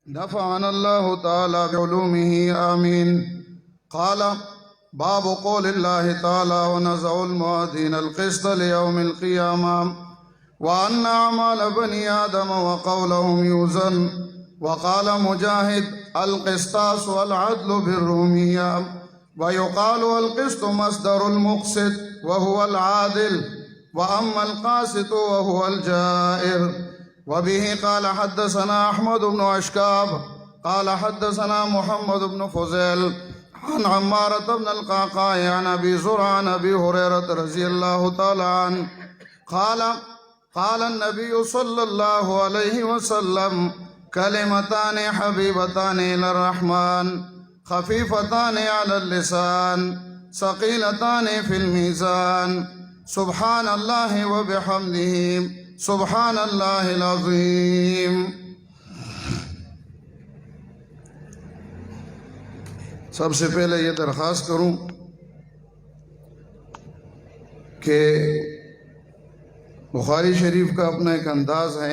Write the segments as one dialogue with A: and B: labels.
A: نفعنا الله تعالى بعلومه آمين. قال: باب قول الله تعالى: ونزع الموازين القسط ليوم القيامة وأن أعمال بني آدم وقولهم يوزن. وقال مجاهد: القسطاس والعدل بالرومية. ويقال القسط مصدر المقسط وهو العادل، وأما القاسط وهو الجائر. وبه قال حدثنا أحمد بن أشكاب قال حدثنا محمد بن فضيل عن عمارة بن القعقاع عن أبي زرعة عن أبي هريرة رضي الله تعالى عنه قال: قال النبي صلى الله عليه وسلم: كلمتان حبيبتان إلى الرحمن خفيفتان على اللسان ثقيلتان في الميزان، سبحان الله وبحمده سبحان اللہ العظیم۔ سب سے پہلے یہ درخواست کروں کہ بخاری شریف کا اپنا ایک انداز ہے،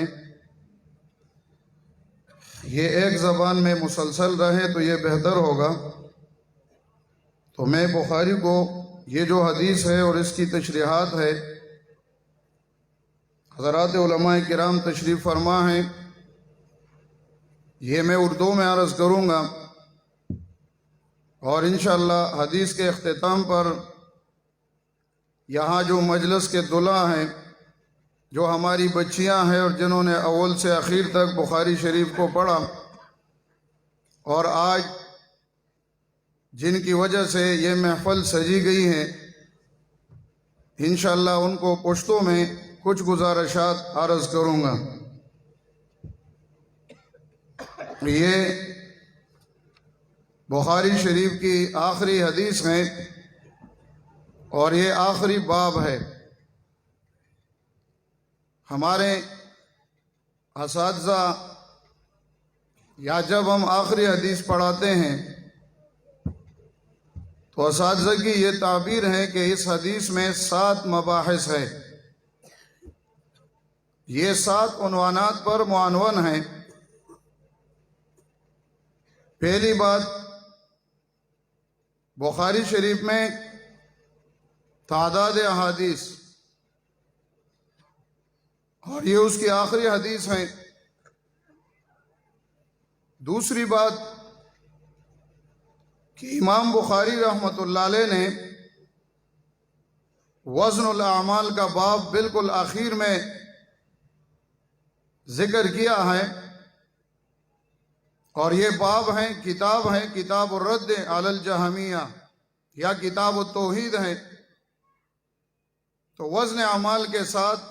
A: یہ ایک زبان میں مسلسل رہے تو یہ بہتر ہوگا۔ تو میں بخاری کو یہ جو حدیث ہے اور اس کی تشریحات ہے، حضرات علماء کرام تشریف فرما ہیں، یہ میں اردو میں عرض کروں گا، اور انشاءاللہ حدیث کے اختتام پر یہاں جو مجلس کے دلہا ہیں، جو ہماری بچیاں ہیں اور جنہوں نے اول سے اخیر تک بخاری شریف کو پڑھا اور آج جن کی وجہ سے یہ محفل سجی گئی ہے، انشاءاللہ ان کو پشتوں میں کچھ گزارشات عرض کروں گا۔ یہ بخاری شریف کی آخری حدیث ہے اور یہ آخری باب ہے۔ ہمارے اساتذہ یا جب ہم آخری حدیث پڑھاتے ہیں تو اساتذہ کی یہ تعبیر ہے کہ اس حدیث میں 7 مباحث ہے، یہ 7 عنوانات پر معنون ہیں۔ پہلی بات، بخاری شریف میں تعداد احادیث، اور یہ اس کی آخری حدیث ہے۔ دوسری بات کہ امام بخاری رحمۃ اللہ علیہ نے وزن الاعمال کا باب بالکل آخر میں ذکر کیا ہے، اور یہ باب ہیں، کتاب ہے، کتاب الرد علی الجہمیہ یا کتاب التوحید ہے۔ تو وزن اعمال کے ساتھ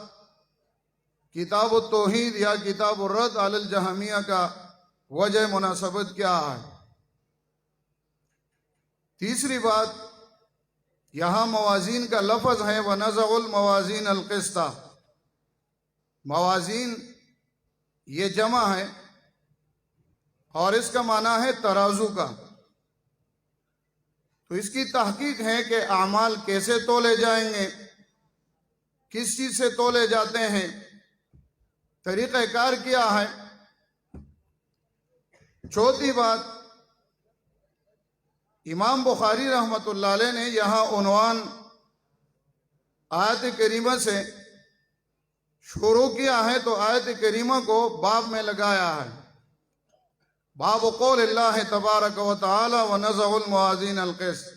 A: کتاب التوحید یا کتاب الرد علی الجہمیہ کا وجہ مناسبت کیا ہے؟ تیسری بات، یہاں موازین کا لفظ ہے وَنَزَعُ الْمَوَازِينَ الْقِسْطَ، موازین یہ جمع ہے اور اس کا معنی ہے ترازو کا۔ تو اس کی تحقیق ہے کہ اعمال کیسے تولے جائیں گے، کس چیز سے تولے جاتے ہیں، طریقہ کار کیا ہے۔ چوتھی بات، امام بخاری رحمۃ اللہ علیہ نے یہاں عنوان آیت کریمہ سے شروع کیا ہے تو آیت کریمہ کو باب میں لگایا ہے، باب قول اللہ تبارک و تعالی ونزع الموازین القسط۔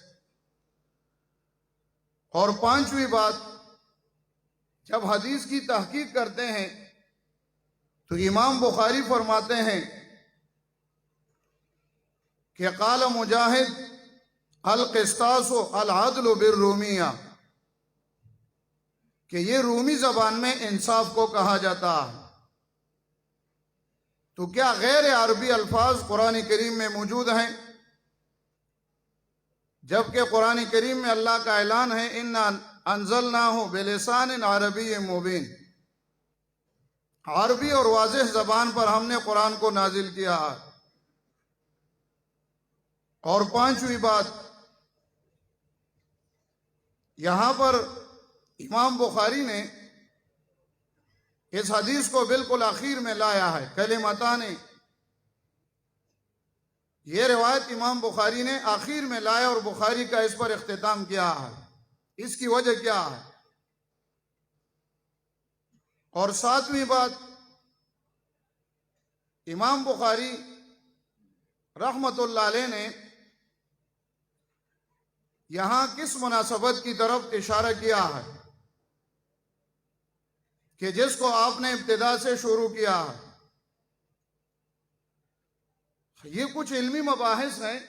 A: اور پانچویں بات، جب حدیث کی تحقیق کرتے ہیں تو امام بخاری فرماتے ہیں کہ قال مجاہد: القسطاس العدل بالرومیہ، کہ یہ رومی زبان میں انصاف کو کہا جاتا ہے۔ تو کیا غیر عربی الفاظ قرآن کریم میں موجود ہیں؟ جبکہ قرآن کریم میں اللہ کا اعلان ہے اِنَّا أَنزَلْنَاهُ بِلِسَانٍ عَرَبِيٍّ مُبِينٍ، عربی اور واضح زبان پر ہم نے قرآن کو نازل کیا ہے۔ اور پانچویں بات، یہاں پر امام بخاری نے اس حدیث کو بالکل آخر میں لایا ہے، کلمتان یہ روایت امام بخاری نے آخر میں لائے اور بخاری کا اس پر اختتام کیا ہے۔ اس کی وجہ کیا ہے؟ اور ساتویں بات، امام بخاری رحمت اللہ علیہ نے یہاں کس مناسبت کی طرف اشارہ کیا ہے کہ جس کو آپ نے ابتدا سے شروع کیا ہے؟ یہ کچھ علمی مباحث ہیں،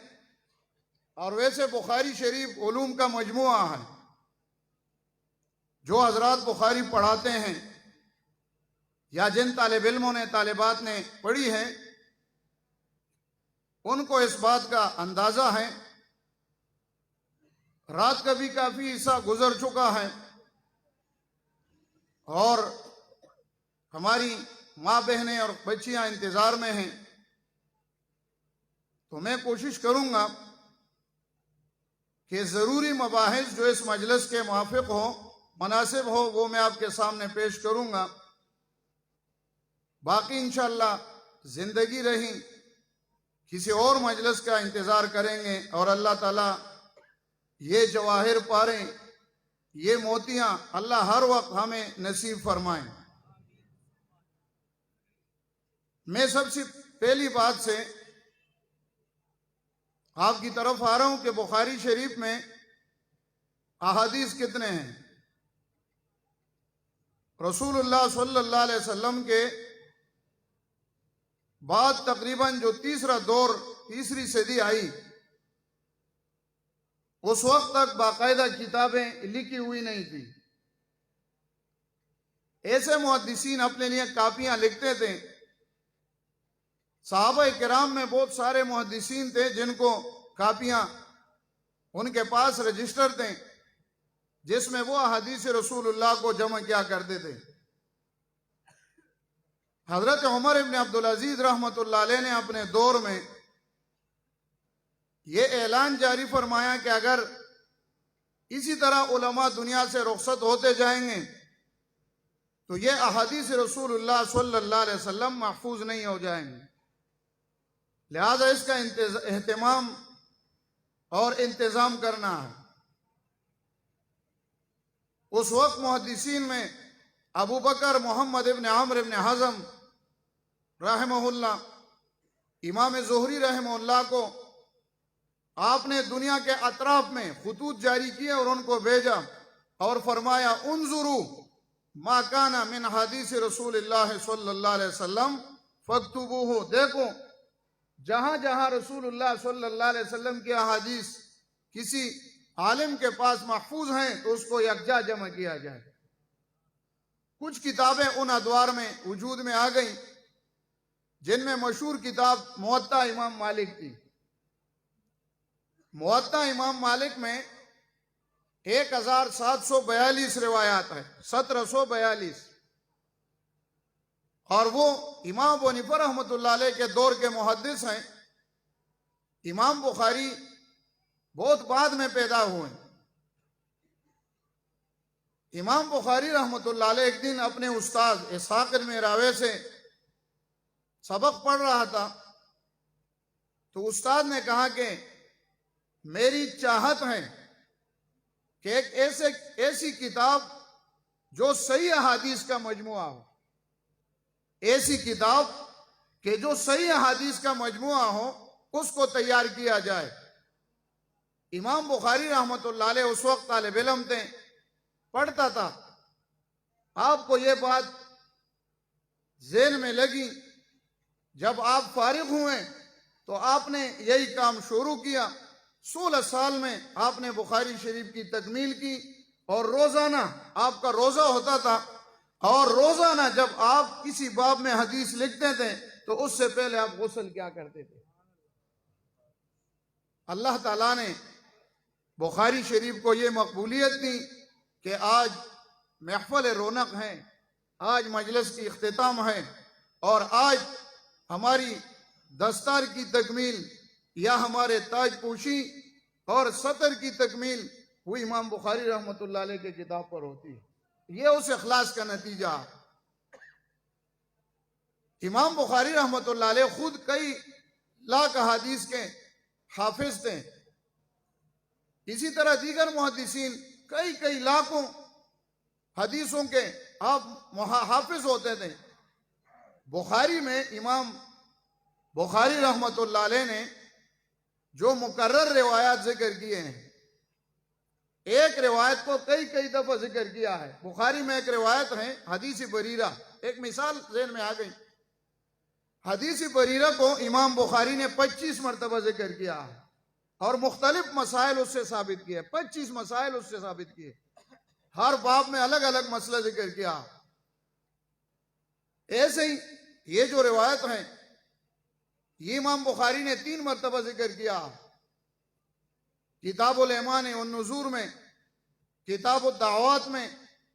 A: اور ویسے بخاری شریف علوم کا مجموعہ ہے۔ جو حضرات بخاری پڑھاتے ہیں یا جن طالب علموں نے طالبات نے پڑھی ہے، ان کو اس بات کا اندازہ ہے۔ رات کا بھی کافی حصہ گزر چکا ہے، اور ہماری ماں بہنیں اور بچیاں انتظار میں ہیں، تو میں کوشش کروں گا کہ ضروری مباحث جو اس مجلس کے موافق ہو، مناسب ہو، وہ میں آپ کے سامنے پیش کروں گا۔ باقی انشاءاللہ زندگی رہی کسی اور مجلس کا انتظار کریں گے، اور اللہ تعالیٰ یہ جواہر پاریں، یہ موتیاں اللہ ہر وقت ہمیں نصیب فرمائیں۔ میں سب سے پہلی بات سے آپ کی طرف آ رہا ہوں کہ بخاری شریف میں احادیث کتنے ہیں؟ رسول اللہ صلی اللہ علیہ وسلم کے بعد تقریباً جو تیسرا دور، تیسری صدی آئی، اس وقت تک باقاعدہ کتابیں لکھی ہوئی نہیں تھی۔ ایسے محدثین اپنے لیے کاپیاں لکھتے تھے۔ صحابہ کرام میں بہت سارے محدثین تھے جن کو کاپیاں ان کے پاس رجسٹر تھے، جس میں وہ احادیث رسول اللہ کو جمع کیا کرتے تھے۔ حضرت عمر ابن عبدالعزیز رحمت اللہ علیہ نے اپنے دور میں یہ اعلان جاری فرمایا کہ اگر اسی طرح علماء دنیا سے رخصت ہوتے جائیں گے تو یہ احادیث رسول اللہ صلی اللہ علیہ وسلم محفوظ نہیں ہو جائیں گے، لہذا اس کا اہتمام اور انتظام کرنا ہے۔ اس وقت محدثین میں ابو بکر محمد ابن عمرو ابن حزم رحمہ اللہ، امام زہری رحمہ اللہ کو آپ نے دنیا کے اطراف میں خطوط جاری کیے اور ان کو بھیجا اور فرمایا انظروا ما کان من حدیث رسول اللہ صلی اللہ علیہ وسلم فاکتبوہ، دیکھو جہاں جہاں رسول اللہ صلی اللہ علیہ وسلم کی احادیث کسی عالم کے پاس محفوظ ہیں تو اس کو یکجا جمع کیا جائے۔ کچھ کتابیں ان ادوار میں وجود میں آ گئیں، جن میں مشہور کتاب موطا امام مالک کی۔ موطا امام مالک میں 1742 روایات ہیں، 1742، اور وہ امام ابو حنیفہ رحمۃ اللہ علیہ کے دور کے محدث ہیں۔ امام بخاری بہت بعد میں پیدا ہوئے۔ امام بخاری رحمۃ اللہ علیہ ایک دن اپنے استاد اسحاق بن راہویہ سے سبق پڑھ رہا تھا، تو استاد نے کہا کہ میری چاہت ہے کہ ایک ایسی کتاب جو صحیح احادیث کا مجموعہ ہو، ایسی کتاب کہ جو صحیح احادیث کا مجموعہ ہو، اس کو تیار کیا جائے۔ امام بخاری رحمۃ اللہ علیہ اس وقت طالب علم تھے، پڑھتا تھا۔ آپ کو یہ بات ذہن میں لگی، جب آپ فارغ ہوئے تو آپ نے یہی کام شروع کیا۔ 16 سال میں آپ نے بخاری شریف کی تکمیل کی، اور روزانہ آپ کا روزہ ہوتا تھا، اور روزانہ جب آپ کسی باب میں حدیث لکھتے تھے تو اس سے پہلے آپ غسل کیا کرتے تھے۔ اللہ تعالیٰ نے بخاری شریف کو یہ مقبولیت دی کہ آج محفل رونق ہے، آج مجلس کی اختتام ہے، اور آج ہماری دستار کی تکمیل یا ہمارے تاج پوشی اور سطر کی تکمیل وہ امام بخاری رحمۃ اللہ علیہ کے کتاب پر ہوتی ہے۔ یہ اس اخلاص کا نتیجہ ہے۔ امام بخاری رحمۃ اللہ علیہ خود کئی لاکھ احادیث کے حافظ تھے. اسی طرح دیگر محدثین کئی لاکھوں حدیثوں کے آپ حافظ ہوتے تھے. بخاری میں امام بخاری رحمۃ اللہ علیہ نے جو مکرر روایات ذکر کیے ہیں، ایک روایت کو کئی دفعہ ذکر کیا ہے. بخاری میں ایک روایت ہے حدیث بریرہ، ایک مثال ذہن میں آ گئی. حدیث بریرہ کو امام بخاری نے 25 مرتبہ ذکر کیا ہے اور مختلف مسائل اس سے ثابت کیے. 25 مسائل اس سے ثابت کیے، ہر باب میں الگ الگ مسئلہ ذکر کیا. ایسے ہی یہ جو روایت ہے یہ امام بخاری نے 3 مرتبہ ذکر کیا، کتاب الایمان والنذور میں، کتاب الدعوات میں،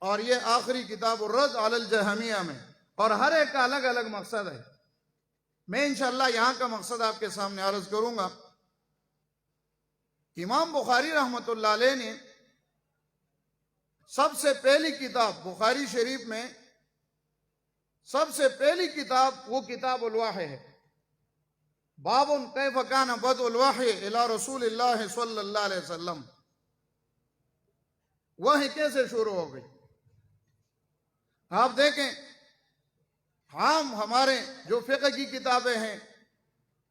A: اور یہ آخری کتاب الرد علی الجہمیہ میں. اور ہر ایک کا الگ الگ مقصد ہے. میں انشاءاللہ یہاں کا مقصد آپ کے سامنے عرض کروں گا. امام بخاری رحمۃ اللہ علیہ نے سب سے پہلی کتاب بخاری شریف میں سب سے پہلی کتاب وہ کتاب الوحی ہے. باب کیف کان بدء الوحی الی رسول اللہ صلی اللہ علیہ وسلم. وحی کیسے شروع ہو گئی؟ آپ دیکھیں، ہمارے جو فقہ کی کتابیں ہیں،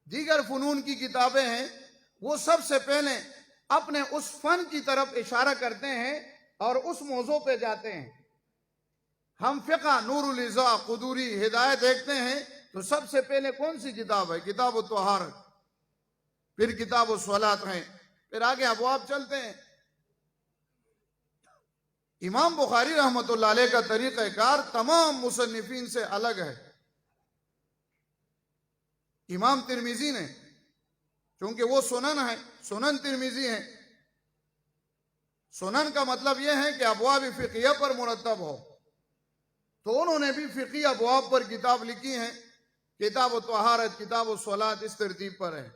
A: دیگر فنون کی کتابیں ہیں، وہ سب سے پہلے اپنے اس فن کی طرف اشارہ کرتے ہیں اور اس موضوع پہ جاتے ہیں. ہم فقہ نور الازا، قدوری، ہدایت دیکھتے ہیں تو سب سے پہلے کون سی کتاب ہے؟ کتاب الطہارت، پھر کتاب الصلاۃ ہے، پھر آگے ابواب چلتے ہیں. امام بخاری رحمۃ اللہ علیہ کا طریقہ کار تمام مصنفین سے الگ ہے. امام ترمذی نے، چونکہ وہ سنن ہے، سنن ترمذی ہے، سنن کا مطلب یہ ہے کہ ابواب فقہیہ پر مرتب ہو، تو انہوں نے بھی فقہی ابواب پر کتاب لکھی ہے. کتاب الطہارت، کتاب الصلاۃ اس ترتیب پر ہے.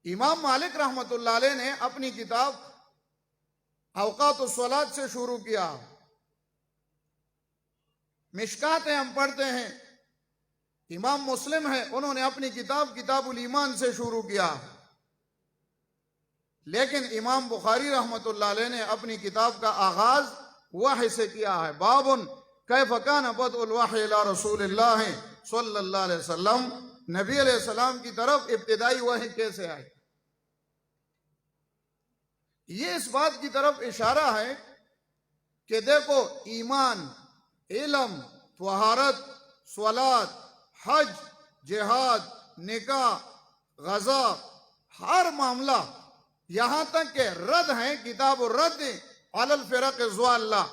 A: امام مالک رحمۃ اللہ علیہ نے اپنی کتاب اوقات الصلاۃ سے شروع کیا. مشکاتیں ہم پڑھتے ہیں، امام مسلم ہے، انہوں نے اپنی کتاب کتاب الایمان سے شروع کیا. لیکن امام بخاری رحمۃ اللہ علیہ نے اپنی کتاب کا آغاز وحی سے کیا ہے. باب کیف کان بدء الوحی الی رسول اللہ صلی اللہ علیہ وسلم. نبی علیہ السلام کی طرف ابتدائی وحی کیسے آئی؟ یہ اس بات کی طرف اشارہ ہے کہ دیکھو، ایمان، علم، طہارت، صلاۃ، حج، جہاد، نکاح، غزا، ہر معاملہ، یہاں تک کہ رد ہیں، کتاب الرد علی الفرق الضالہ،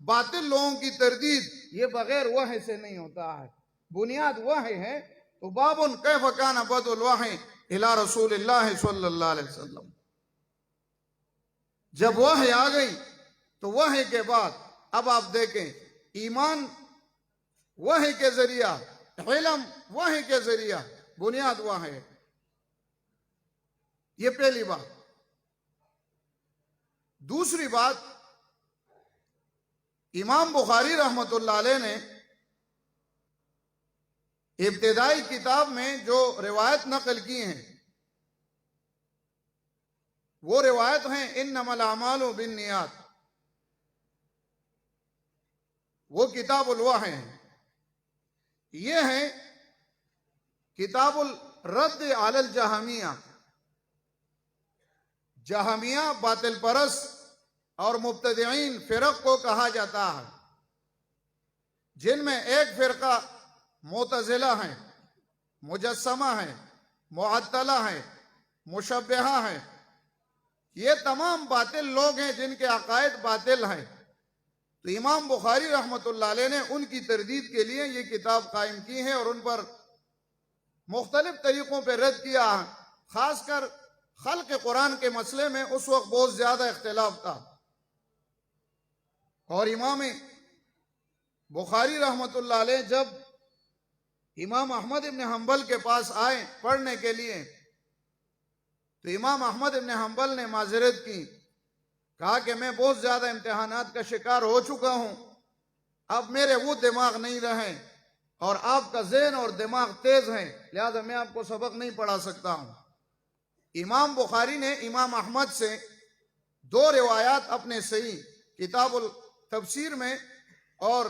A: باطل لوگوں کی تردید، یہ بغیر وحی سے نہیں ہوتا ہے. بنیاد وحی ہے. تو باب کیف کان بدء الوحی الی رسول اللہ صلی اللہ علیہ وسلم. جب وحی آ گئی تو وحی کے بعد اب آپ دیکھیں، ایمان وحی کے ذریعہ، علم وحی کے ذریعہ، بنیاد وحی ہے. یہ پہلی بات. دوسری بات، امام بخاری رحمۃ اللہ علیہ نے ابتدائی کتاب میں جو روایت نقل کی ہیں وہ روایت ہیں انما الاعمال بالنیات، وہ کتاب الوحی ہے. یہ ہے کتاب الرد علی الجہمیہ. جہمیہ باطل پرست اور مبتدعین فرق کو کہا جاتا ہے، جن میں ایک فرقہ معتزلہ ہیں، مجسمہ ہیں، معطلہ ہیں، مشبہہ ہیں. یہ تمام باطل لوگ ہیں جن کے عقائد باطل ہیں. تو امام بخاری رحمۃ اللہ علیہ نے ان کی تردید کے لیے یہ کتاب قائم کی ہے اور ان پر مختلف طریقوں پہ رد کیا ہے. خاص کر خلق قرآن کے مسئلے میں اس وقت بہت زیادہ اختلاف تھا، اور امام بخاری رحمۃ اللہ علیہ جب امام احمد ابن حنبل کے پاس آئے پڑھنے کے لیے تو امام احمد ابن حنبل نے معذرت کی، کہا کہ میں بہت زیادہ امتحانات کا شکار ہو چکا ہوں، اب میرے وہ دماغ نہیں رہے اور آپ کا ذہن اور دماغ تیز ہے، لہذا میں آپ کو سبق نہیں پڑھا سکتا ہوں۔ امام بخاری نے امام احمد سے 2 روایات اپنے صحیح کتاب التفسیر میں اور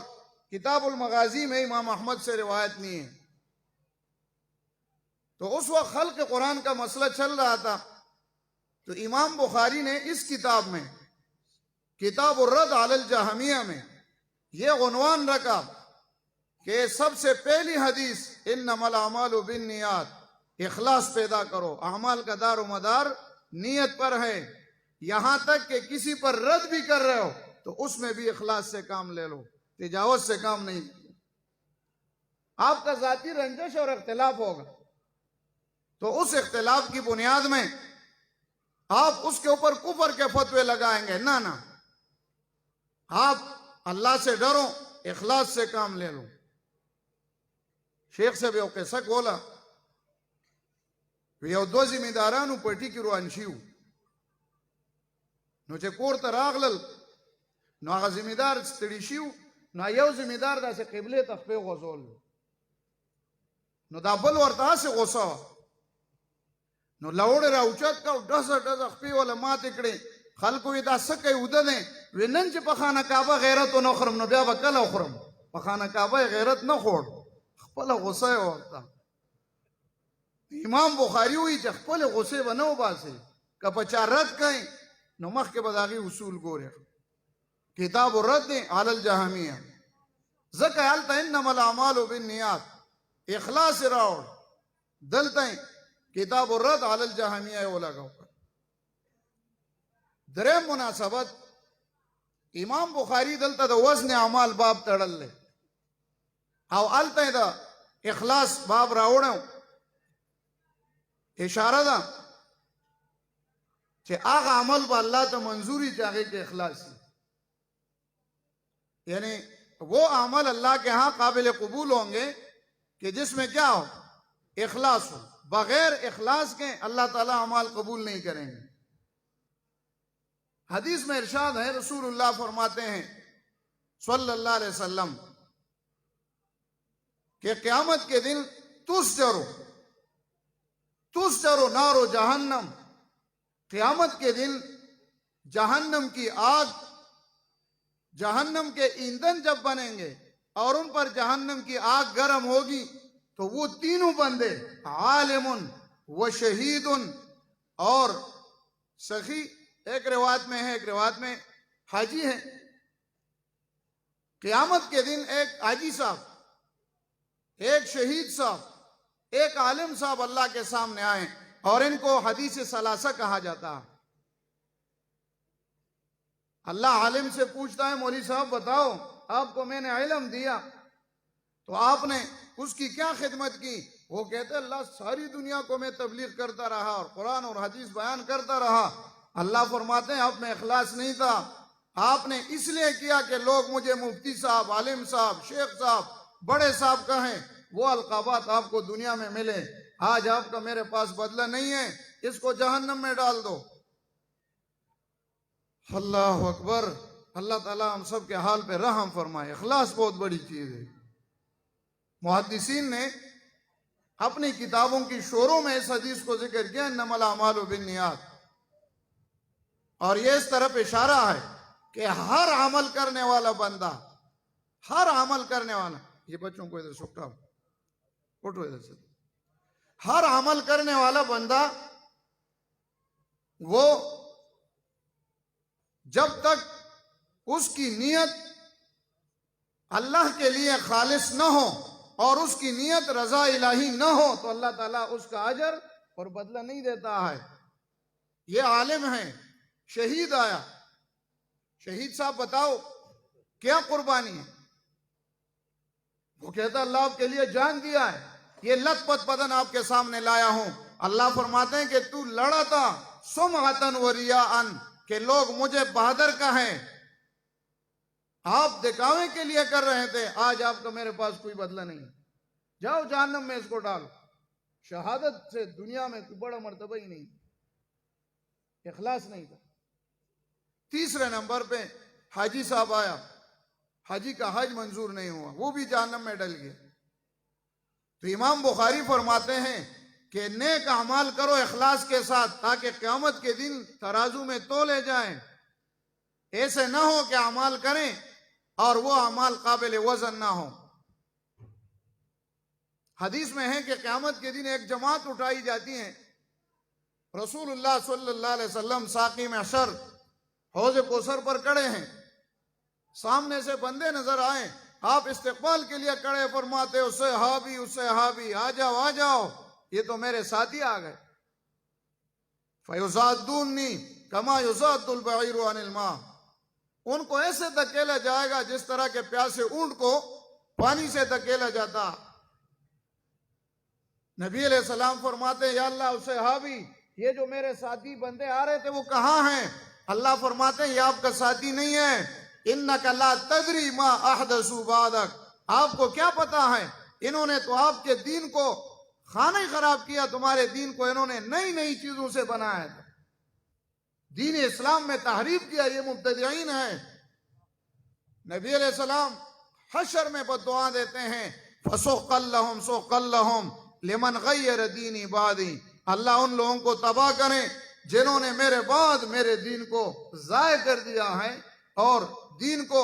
A: کتاب المغازی میں امام احمد سے روایت نہیں ہے۔ تو اس وقت خلق قرآن کا مسئلہ چل رہا تھا، تو امام بخاری نے اس کتاب میں کتاب الرد علی الجہمیہ میں یہ عنوان رکھا کہ سب سے پہلی حدیث انما الاعمال بالنیات، اخلاص پیدا کرو، اعمال کا دار و مدار نیت پر ہے، یہاں تک کہ کسی پر رد بھی کر رہے ہو تو اس میں بھی اخلاص سے کام لے لو، تجاوز سے کام نہیں۔ آپ کا ذاتی رنجش اور اختلاف ہوگا تو اس اختلاف کی بنیاد میں آپ اس کے اوپر کفر کے فتوے لگائیں گے، نہ آپ اللہ سے ڈرو، اخلاص سے کام لے لو۔ شیخ صاحب یو قصه کوله، یو 2 ذمہدارانو پټي کې روان شیو، نو چې کور ته راغلل نو هغه ذمہدار ستړي شیو، نو یو ذمہدار داسې قبله ته خپې غوځول، نو دا بل ورته هسې غوسه وه، نو لوړې راوچت کا ډزه خپې ولا ماتې کړې، خلکو یې دا څه کوي اوده دی، وی نن چې په خانه کعبه غیرت ونه خورم نو بیا به کله خورم، په خانه کعبه غیرت نه خوړ، خپل غصه یې ورته۔ امام بخاری وی چې خپل غصه به نه وباسي، که په چا رد کوي نو مخکې به د هغې اصول ګوري۔ کتاب الرد علی الجهمیه، ځکه هلته انما الاعمال بالنیات، اخلاص راوړ، دلته کتاب الرد علی الجهمیه یې ولګاو۔ دریم مناسبت، امام بخاری دلته د وزن اعمال باب تړل دی او هلته د اخلاص باب راوړو، اشاره ده کہ آغا عمل با اللہ تا منظوری چاہے کہ اخلاصی، یعنی وہ عمل اللہ کے ہاں قابل قبول ہوں گے کہ جس میں کیا ہو، اخلاص ہو، بغیر اخلاص کے اللہ تعالیٰ عمل قبول نہیں کریں گے۔ حدیث میں ارشاد ہے، رسول اللہ فرماتے ہیں صلی اللہ علیہ وسلم کہ قیامت کے دن تسجرو نارو جہنم، قیامت کے دن جہنم کی آگ، جہنم کے ایندھن جب بنیں گے اور ان پر جہنم کی آگ گرم ہوگی تو وہ تینوں بندے، عالم و شہید اور سخی، ایک روایت میں ہے، ایک روایت میں حاجی ہے، قیامت کے دن ایک حاجی صاحب، ایک شہید صاحب، ایک عالم صاحب اللہ کے سامنے آئیں، اور ان کو حدیث ثلاثہ کہا جاتا ہے۔ اللہ عالم سے پوچھتا ہے، مولوی صاحب بتاؤ، آپ کو میں نے علم دیا تو آپ نے اس کی کیا خدمت کی؟ وہ کہتے اللہ ساری دنیا کو میں تبلیغ کرتا رہا اور قرآن اور حدیث بیان کرتا رہا۔ اللہ فرماتے ہیں آپ میں اخلاص نہیں تھا، آپ نے اس لیے کیا کہ لوگ مجھے مفتی صاحب، عالم صاحب، شیخ صاحب، بڑے صاحب کہیں، وہ القابات آپ کو دنیا میں ملے، آج آپ کا میرے پاس بدلہ نہیں ہے، اس کو جہنم میں ڈال دو۔ اللہ اکبر، اللہ تعالیٰ ہم سب کے حال پہ رحم فرمائے۔ اخلاص بہت بڑی چیز ہے۔ محدثین نے اپنی کتابوں کی شروع میں اس حدیث کو ذکر کیا، انما الاعمال بالنیات، اور یہ اس طرف اشارہ ہے کہ ہر عمل کرنے والا بندہ، ہر عمل کرنے والا، یہ بچوں کو ادھر سکھاؤ، اٹھو ادھر سے، ہر عمل کرنے والا بندہ وہ جب تک اس کی نیت اللہ کے لیے خالص نہ ہو اور اس کی نیت رضا الہی نہ ہو تو اللہ تعالیٰ اس کا اجر اور بدلہ نہیں دیتا ہے۔ یہ عالم ہے، شہید آیا، شہید صاحب بتاؤ کیا قربانی ہے؟ وہ کہتا اللہ آپ کے لیے جان دیا ہے، یہ لت پت بدن آپ کے سامنے لایا ہوں۔ اللہ فرماتے ہیں کہ تو لڑا تھا سمعتن و ریاءن، کہ لوگ مجھے بہادر کہیں، آپ دکھاوے کے لیے کر رہے تھے، آج آپ کا میرے پاس کوئی بدلہ نہیں، جاؤ جہنم میں اس کو ڈالو۔ شہادت سے دنیا میں کوئی بڑا مرتبہ ہی نہیں، اخلاص نہیں تھا۔ تیسرے نمبر پہ حاجی صاحب آیا، حاجی کا حج منظور نہیں ہوا، وہ بھی جہنم میں ڈل گیا۔ تو امام بخاری فرماتے ہیں کہ نیک اعمال کرو اخلاص کے ساتھ تاکہ قیامت کے دن ترازو میں تولے جائیں. ایسے نہ ہو کہ اعمال کریں اور وہ اعمال قابل وزن نہ ہوں. حدیث میں ہے کہ قیامت کے دن ایک جماعت اٹھائی جاتی ہے. رسول اللہ صلی اللہ علیہ وسلم ساقی محشر حوض کوثر پر کھڑے ہیں. سامنے سے بندے نظر آئیں. آپ استقبال کے لیے کھڑے فرماتے اس سے ہابی آ جاؤ آ جاؤ، یہ تو میرے ساتھی آ گئے. فَيُزَادُونِّي كَمَا يُزَادُ الْبَعِيرُ عَنِ الْمَاءِ. ان کو ایسے دھکیلا جائے گا جس طرح کے پیاسے اونٹ کو پانی سے دھکیلا جاتا. نبی علیہ السلام فرماتے یا اللہ صحابی، یہ جو میرے ساتھی بندے آ رہے تھے وہ کہاں ہیں؟ اللہ فرماتے ہیں یہ آپ کا ساتھی نہیں ہے. اِنَّكَ لَا تَدْرِي مَا أَحْدَثُوا بَعْدَكَ. آپ کو کیا پتا ہے، انہوں نے تو آپ کے دین کو خانہ خراب کیا. تمہارے دین کو انہوں نے نئی نئی چیزوں سے بنایا تھا، دین اسلام میں تحریف کیا. یہ مبتدعین ہیں. نبی علیہ السلام حشر میں بددعا دیتے ہیں فَسُحْقًا لَهُمْ سُحْقًا لَهُمْ لِمَنْ غَيَّرَ دِينِي بَعْدِي. اللہ ان لوگوں کو تباہ کریں جنہوں نے میرے بعد میرے دین کو ضائع کر دیا ہے اور دین کو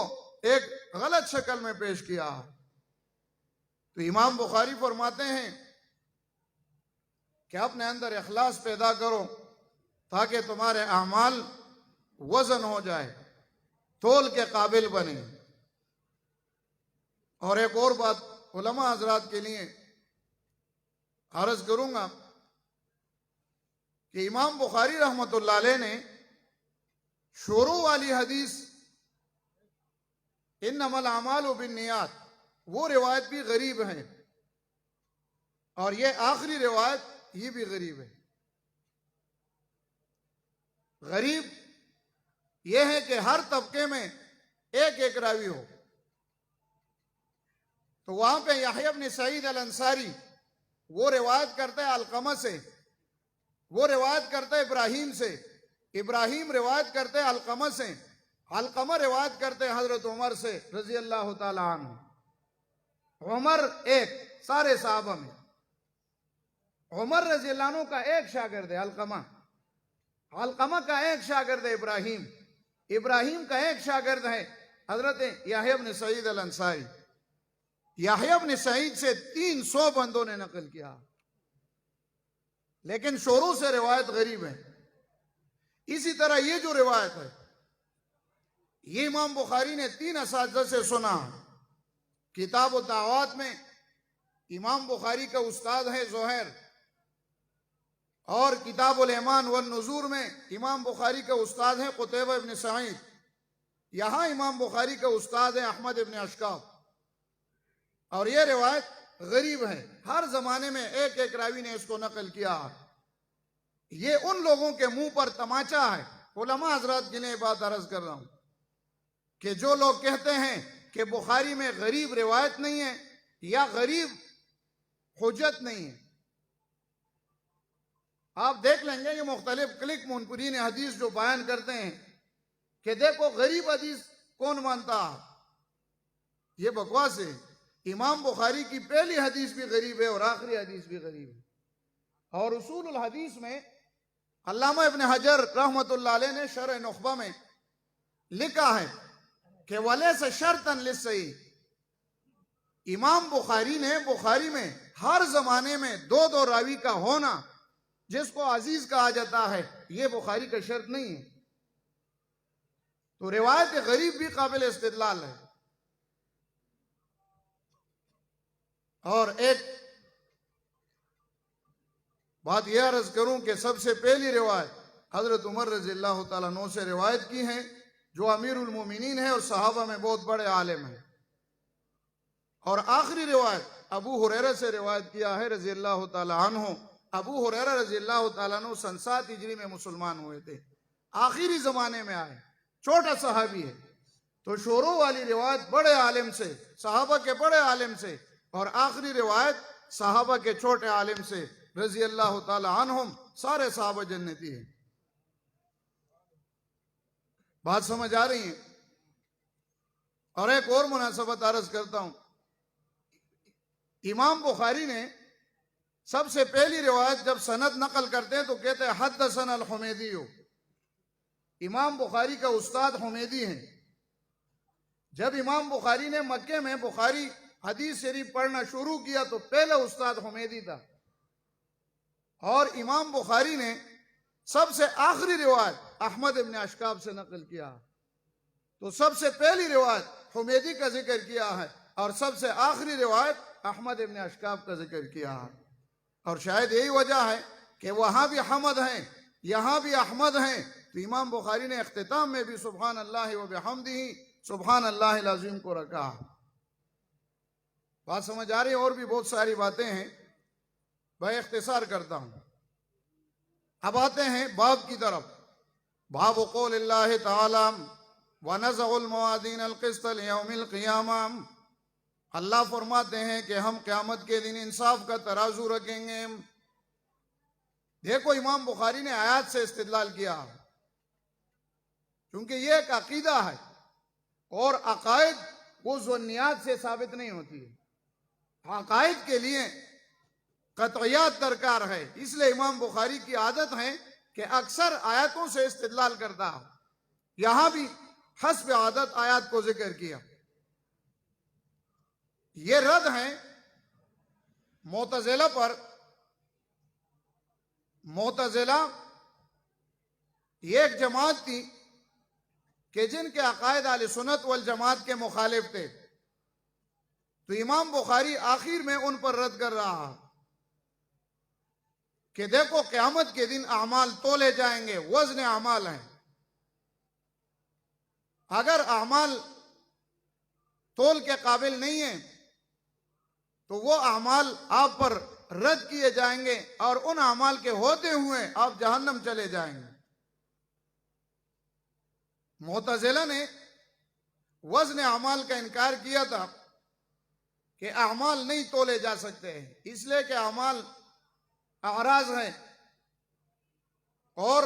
A: ایک غلط شکل میں پیش کیا ہے. تو امام بخاری فرماتے ہیں کہ اپنے اندر اخلاص پیدا کرو تاکہ تمہارے اعمال وزن ہو جائے، تول کے قابل بنے. اور ایک اور بات علماء حضرات کے لیے عرض کروں گا کہ امام بخاری رحمۃ اللہ علیہ نے شروع والی حدیث انما الاعمال بالنیات وہ روایت بھی غریب ہے، اور یہ آخری روایت یہ بھی غریب ہے. غریب یہ ہے کہ ہر طبقے میں ایک ایک راوی ہو. تو وہاں پہ یحییٰ بن سعید الانصاری وہ روایت کرتا ہے علقمہ سے، وہ روایت کرتا ہے ابراہیم سے، ابراہیم روایت کرتے ہیں علقمہ سے، علقمہ روایت کرتے ہیں حضرت عمر سے رضی اللہ تعالی عنہ. عمر ایک سارے صحابہ میں، عمر رضی اللہ عنہ کا ایک شاگرد ہے علقمہ، علقمہ کا ایک شاگرد ہے ابراہیم، ابراہیم کا ایک شاگرد ہے حضرت یحییٰ بن سعید الانصاری. یحییٰ بن سعید سے 300 بندوں نے نقل کیا، لیکن شروع سے روایت غریب ہے. اسی طرح یہ جو روایت ہے یہ امام بخاری نے 3 اساتذہ سے سنا. کتاب الدعوات میں امام بخاری کا استاد ہے زہیر، اور کتاب الایمان والنذور میں امام بخاری کا استاد ہے قتیبہ ابن سعید. یہاں امام بخاری کا استاد ہے احمد ابن اشکاب. اور یہ روایت غریب ہے، ہر زمانے میں ایک ایک راوی نے اس کو نقل کیا. یہ ان لوگوں کے منہ پر تماچا ہے. علماء حضرات کے لیے بات عرض کر رہا ہوں کہ جو لوگ کہتے ہیں کہ بخاری میں غریب روایت نہیں ہے یا غریب حجت نہیں ہے، آپ دیکھ لیں گے یہ مختلف کلک منکرین حدیث جو بیان کرتے ہیں کہ دیکھو غریب حدیث کون مانتا ہے، یہ بکواس ہے. امام بخاری کی پہلی حدیث بھی غریب ہے اور آخری حدیث بھی غریب ہے. اور اصول الحدیث میں علامہ ابن حجر رحمۃ اللہ علیہ نے شرح نخبہ میں لکھا ہے کہ وَلَيْسَ شَرْطًا لِلصَّحِيحِ. امام بخاری نے بخاری میں ہر زمانے میں 2 راوی کا ہونا جس کو عزیز کہا جاتا ہے یہ بخاری کا شرط نہیں ہے. تو روایت غریب بھی قابل استدلال ہے. اور ایک بات یہ عرض کروں کہ سب سے پہلی روایت حضرت عمر رضی اللہ تعالیٰ عنہ سے روایت کی ہے جو امیر المومنین ہے اور صحابہ میں بہت بڑے عالم ہیں. اور آخری روایت ابو ہریرہ سے روایت کیا ہے رضی اللہ تعالیٰ عنہ. ابو ہریرہ رضی اللہ تعالیٰ عنہ 7 ہجری میں مسلمان ہوئے تھے، آخری زمانے میں آئے، چھوٹا صحابی ہے. تو شروع والی روایت بڑے عالم سے، صحابہ کے بڑے عالم سے، اور آخری روایت صحابہ کے چھوٹے عالم سے رضی اللہ تعالی عنہم. سارے صحابہ جنتی ہیں. بات سمجھ آ رہی ہے؟ اور ایک اور مناسبت عرض کرتا ہوں. امام بخاری نے سب سے پہلی روایت جب سند نقل کرتے ہیں تو کہتے ہیں حدثنا الحمیدی. امام بخاری کا استاد حمیدی ہیں. جب امام بخاری نے مکے میں بخاری حدیث شریف پڑھنا شروع کیا تو پہلا استاد حمیدی تھا، اور امام بخاری نے سب سے آخری روایت احمد ابن اشکاب سے نقل کیا، تو سب سے پہلی روایت حمیدی کا ذکر کیا ہے اور سب سے آخری روایت احمد ابن اشکاب کا ذکر کیا ہے. اور شاید یہی وجہ ہے کہ وہاں بھی حمد ہیں یہاں بھی احمد ہیں، تو امام بخاری نے اختتام میں بھی سبحان اللہ و بحمدہ سبحان اللہ العظیم کو رکھا. بات سمجھ آ رہی ہے؟ اور بھی بہت ساری باتیں ہیں، میں اختصار کرتا ہوں. اب آتے ہیں باب کی طرف. باب قول اللہ تعالی وَنَزَعُ الْمَوَازِينَ الْقِسْطَ لِيَوْمِ الْقِيَامَةِ. اللہ فرماتے ہیں کہ ہم قیامت کے دن انصاف کا ترازو رکھیں گے. دیکھو امام بخاری نے آیات سے استدلال کیا، کیونکہ یہ ایک عقیدہ ہے اور عقائد وہ ظنیات سے ثابت نہیں ہوتی ہے. عقائد کے لیے قطعیات درکار ہے، اس لیے امام بخاری کی عادت ہے کہ اکثر آیاتوں سے استدلال کرتا ہے. یہاں بھی حسب عادت آیات کو ذکر کیا. یہ رد ہے معتزلہ پر. معتزلہ یہ ایک جماعت تھی کہ جن کے عقائد اہل سنت والجماعت کے مخالف تھے، تو امام بخاری آخر میں ان پر رد کر رہا کہ دیکھو قیامت کے دن اعمال تولے جائیں گے، وزن اعمال ہیں. اگر اعمال تول کے قابل نہیں ہیں تو وہ اعمال آپ پر رد کیے جائیں گے اور ان اعمال کے ہوتے ہوئے آپ جہنم چلے جائیں گے. معتزلہ نے وزن اعمال کا انکار کیا تھا کہ اعمال نہیں تولے جا سکتے ہیں، اس لیے کہ اعمال اعراض ہیں اور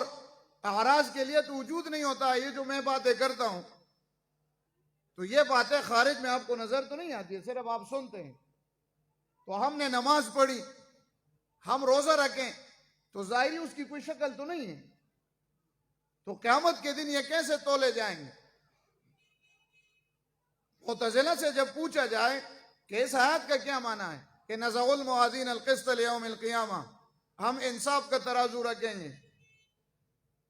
A: اعراض کے لیے تو وجود نہیں ہوتا. یہ جو میں باتیں کرتا ہوں تو یہ باتیں خارج میں آپ کو نظر تو نہیں آتی ہے، صرف آپ سنتے ہیں. تو ہم نے نماز پڑھی، ہم روزہ رکھیں تو ظاہری اس کی کوئی شکل تو نہیں ہے، تو قیامت کے دن یہ کیسے تولے جائیں گے؟ معتزلہ سے جب پوچھا جائے کہ اس آیت کا کیا معنی ہے کہ نَزَعُ الْمَوَازِينَ الْقِسْطَ لِيَوْمِ الْقِيَامَةِ، ہم انصاف کا ترازو رکھیں گے،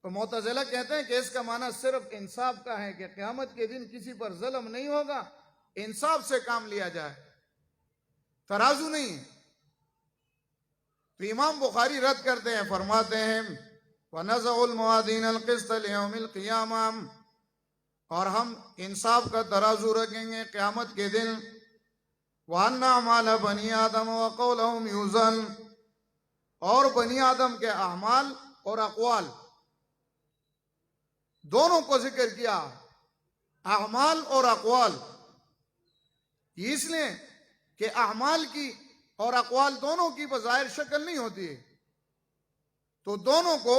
A: تو معتزلہ کہتے ہیں کہ اس کا معنی صرف انصاف کا ہے کہ قیامت کے دن کسی پر ظلم نہیں ہوگا، انصاف سے کام لیا جائے، ترازو نہیں ہے. تو امام بخاری رد کرتے ہیں، فرماتے ہیں وَنَزَعُ الْمَوَازِينَ الْقِسْطَ لِيَوْمِ الْقِيَامَةِ، اور ہم انصاف کا ترازو رکھیں گے قیامت کے دن. وَأَنَّ أَعْمَالَ بَنِي آدَمَ وَقَوْلَهُمْ يُوزَنُ، اور بنی آدم کے اعمال اور اقوال دونوں کو ذکر کیا. اعمال اور اقوال اس لیے کہ اعمال کی اور اقوال دونوں کی بظاہر شکل نہیں ہوتی ہے، تو دونوں کو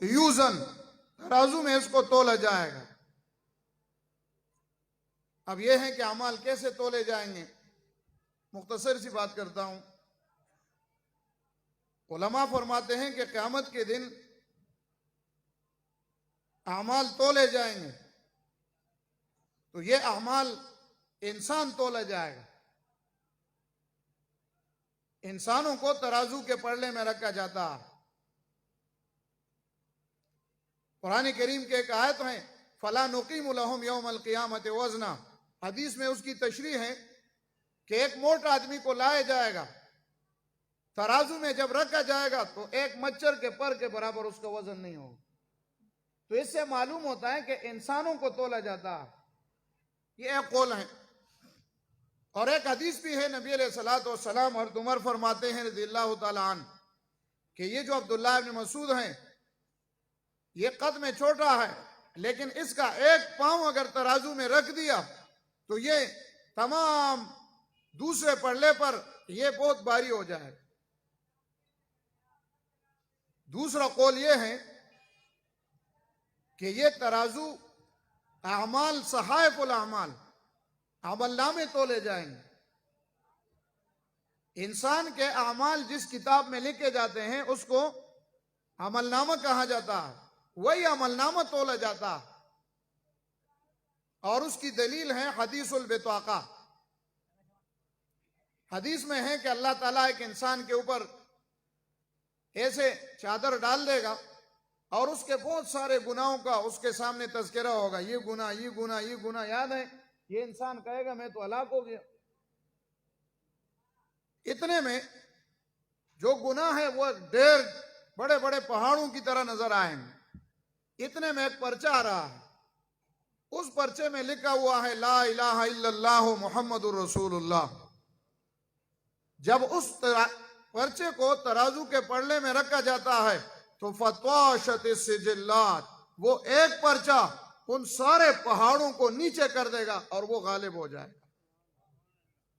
A: یوزن ترازو میں اس کو تولا جائے گا. اب یہ ہے کہ اعمال کیسے تولے جائیں گے. مختصر سی بات کرتا ہوں. علماء فرماتے ہیں کہ قیامت کے دن اعمال تولے جائیں گے تو یہ اعمال انسان تولا جائے گا. انسانوں کو ترازو کے پلڑے میں رکھا جاتا ہے. قرآن کریم کے ایک آیت ہے فَلَا نُقِيمُ لَهُمْ يَوْمَ الْقِيَامَةِ وَزْنًا، حدیث میں اس کی تشریح ہے کہ ایک موٹا آدمی کو لایا جائے گا، ترازو میں جب رکھا جائے گا تو ایک مچھر کے پر کے برابر اس کا وزن نہیں ہوگا. تو اس سے معلوم ہوتا ہے کہ انسانوں کو تولا جاتا ہے. یہ ایک قول ہے. اور ایک حدیث بھی ہے، نبی علیہ الصلوۃ والسلام حضرت عمر فرماتے ہیں رضی اللہ تعالیٰ عنہ کہ یہ جو عبداللہ ابن مسعود ہیں یہ قد میں چھوٹا ہے، لیکن اس کا ایک پاؤں اگر ترازو میں رکھ دیا تو یہ تمام دوسرے پلڑے پر یہ بہت بھاری ہو جائے. دوسرا قول یہ ہے کہ یہ ترازو اعمال صحائف الاعمال عمل نامے تولے جائیں گے. انسان کے اعمال جس کتاب میں لکھے جاتے ہیں اس کو عمل نامہ کہا جاتا ہے، وہی عمل نامہ تولا جاتا ہے، اور اس کی دلیل ہے حدیث البطاقہ۔ حدیث میں ہے کہ اللہ تعالیٰ ایک انسان کے اوپر ایسے چادر ڈال دے گا اور اس کے بہت سارے گناہوں کا اس کے سامنے تذکرہ ہوگا، یہ گناہ یہ گناہ یہ گناہ یاد ہے، یہ انسان کہے گا میں تو ہلاک ہو گیا۔ اتنے میں جو گناہ ہے وہ ڈھیر بڑے بڑے پہاڑوں کی طرح نظر آئیں گے۔ اتنے میں ایک پرچہ آ رہا ہے، اس پرچے میں لکھا ہوا ہے لا الہ الا اللہ محمد الرسول اللہ۔ جب اس پرچے کو ترازو کے پلڑے میں رکھا جاتا ہے تو فطاشت السجلات، وہ ایک پرچہ ان سارے پہاڑوں کو نیچے کر دے گا اور وہ غالب ہو جائے گا۔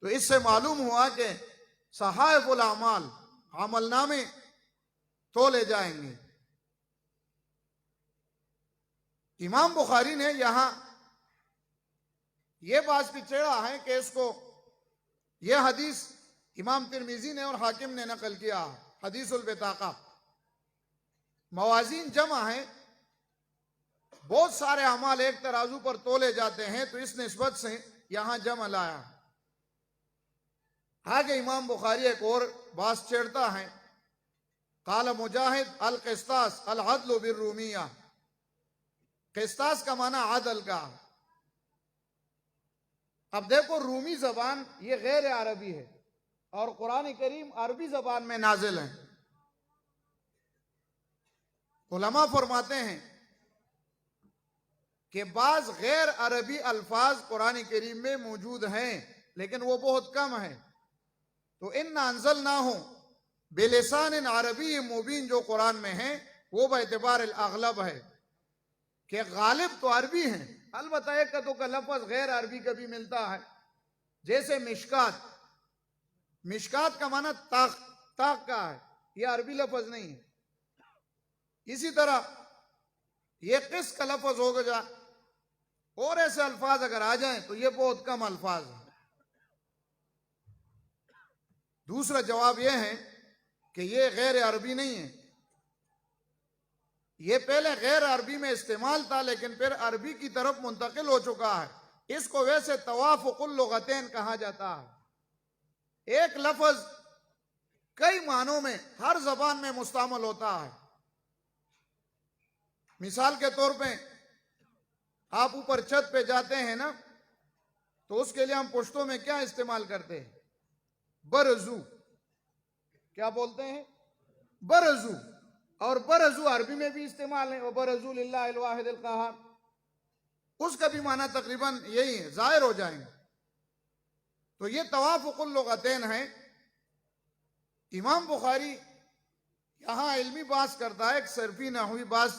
A: تو اس سے معلوم ہوا کہ صحائف الاعمال، عمل نامے تولے جائیں گے۔ امام بخاری نے یہاں یہ بات بھی چھیڑا ہے کہ اس کو، یہ حدیث امام ترمذی نے اور حاکم نے نقل کیا، حدیث البطاقہ۔ موازین جمع ہیں، بہت سارے اعمال ایک ترازو پر تولے جاتے ہیں، تو اس نسبت سے یہاں جمع لایا۔ آگے امام بخاری ایک اور بات چھیڑتا ہے، قال مجاہد القسطاس العدل بالرومیہ۔ قسطاس کا معنی عدل کا۔ اب دیکھو رومی زبان یہ غیر عربی ہے اور قرآن کریم عربی زبان میں نازل ہے۔ علماء فرماتے ہیں کہ بعض غیر عربی الفاظ قرآن کریم میں موجود ہیں لیکن وہ بہت کم ہیں۔ تو اِنَّا أَنزَلْنَاهُ بِلِسَانٍ عربی مبین جو قرآن میں ہے وہ باعتبار الاغلب ہے کہ غالب تو عربی ہیں، البتہ ایک کا لفظ غیر عربی کا بھی ملتا ہے، جیسے مشکات۔ مشکات کا معنی طاق کا ہے، یہ عربی لفظ نہیں ہے۔ اسی طرح یہ قس کا لفظ ہوگا جا، اور ایسے الفاظ اگر آ جائیں تو یہ بہت کم الفاظ ہیں۔ دوسرا جواب یہ ہے کہ یہ غیر عربی نہیں ہے، یہ پہلے غیر عربی میں استعمال تھا لیکن پھر عربی کی طرف منتقل ہو چکا ہے۔ اس کو ویسے توافق اللغتین کہا جاتا ہے، ایک لفظ کئی معنوں میں ہر زبان میں مستعمل ہوتا ہے۔ مثال کے طور پہ آپ اوپر چھت پہ جاتے ہیں نا، تو اس کے لیے ہم پشتوں میں کیا استعمال کرتے ہیں؟ برزو۔ کیا بولتے ہیں؟ برزو۔ اور برزو عربی میں بھی استعمال ہے، وَبَرَزُوا لِلَّهِ الْوَاحِدِ الْقَهَّارِ، اس کا بھی معنی تقریباً یہی ہے، ظاہر ہو جائیں گے۔ تو یہ توافق اللغتین ہے۔ امام بخاری یہاں علمی بحث کرتا ہے، ایک صرفی نحوی بحث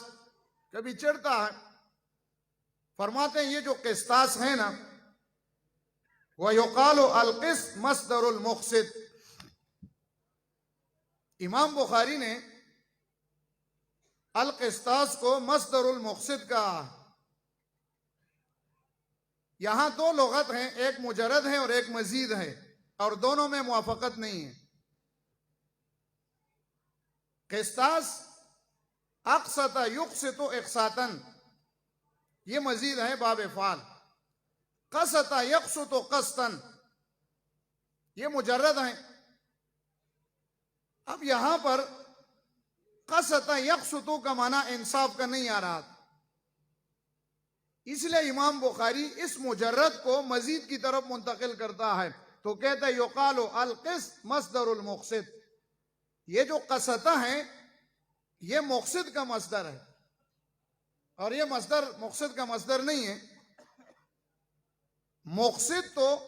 A: کبھی چڑھتا ہے، فرماتے ہیں یہ جو قسطاس ہے نا، وَيُقَالُ الْقِسْط مصدر المقسط۔ امام بخاری نے القسطاس کو مصدر المقسط کہا۔ یہاں دو لغت ہیں، ایک مجرد ہے اور ایک مزید ہے، اور دونوں میں موافقت نہیں ہے۔ قسطاس اقسط یقسط اقساطا، یہ مزید ہے باب فعل۔ قسط یقسط قسطا، یہ مجرد ہیں۔ اب یہاں پر قسط یقسط کا معنی انصاف کا نہیں آ رہا تھا، اس لیے امام بخاری اس مجرد کو مزید کی طرف منتقل کرتا ہے، تو کہتا ہے یقال القسط مصدر المقسط۔ یہ جو قسطہ ہیں یہ مقسط کا مصدر ہے، اور یہ مصدر مقسط کا مصدر نہیں ہے۔ مقسط تو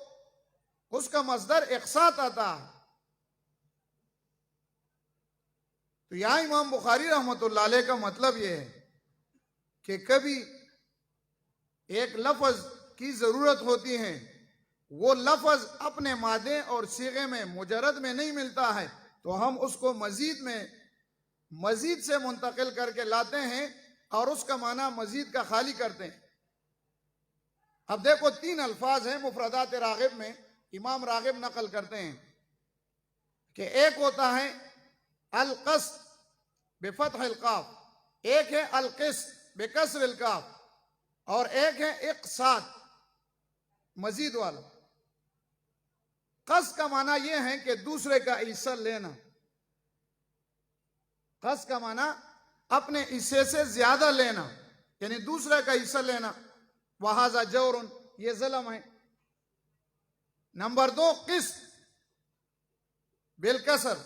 A: اس کا مصدر اقساط آتا ہے۔ تو یہاں امام بخاری رحمۃ اللہ علیہ کا مطلب یہ ہے کہ کبھی ایک لفظ کی ضرورت ہوتی ہے، وہ لفظ اپنے مادے اور صیغے میں مجرد میں نہیں ملتا ہے، تو ہم اس کو مزید سے منتقل کر کے لاتے ہیں اور اس کا معنی مزید کا خالی کرتے ہیں۔ اب دیکھو 3 الفاظ ہیں مفردات راغب میں، امام راغب نقل کرتے ہیں کہ ایک ہوتا ہے القسط بفتح القاف، ایک ہے القسط بکسر القاف، اور ایک ہے اقساط مزید والا۔ قسط کا معنی یہ ہے کہ دوسرے کا حصہ لینا، قسط کا معنی اپنے حصے سے زیادہ لینا، یعنی دوسرے کا حصہ لینا۔ وَهَذَا جَوْرٌ، یہ ظلم ہے۔ نمبر 2 قسط بالکسر،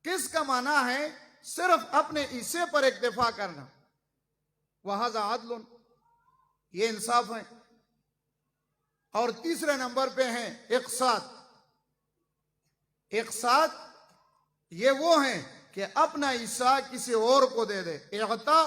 A: قسط کا معنی ہے صرف اپنے حصے پر اکتفا کرنا۔ وَهَذَا عَدْلٌ، یہ انصاف ہے۔ اور تیسرے نمبر پہ ہیں اقساط۔ اقساط یہ وہ ہیں کہ اپنا حصہ کسی اور کو دے دے، اعطاء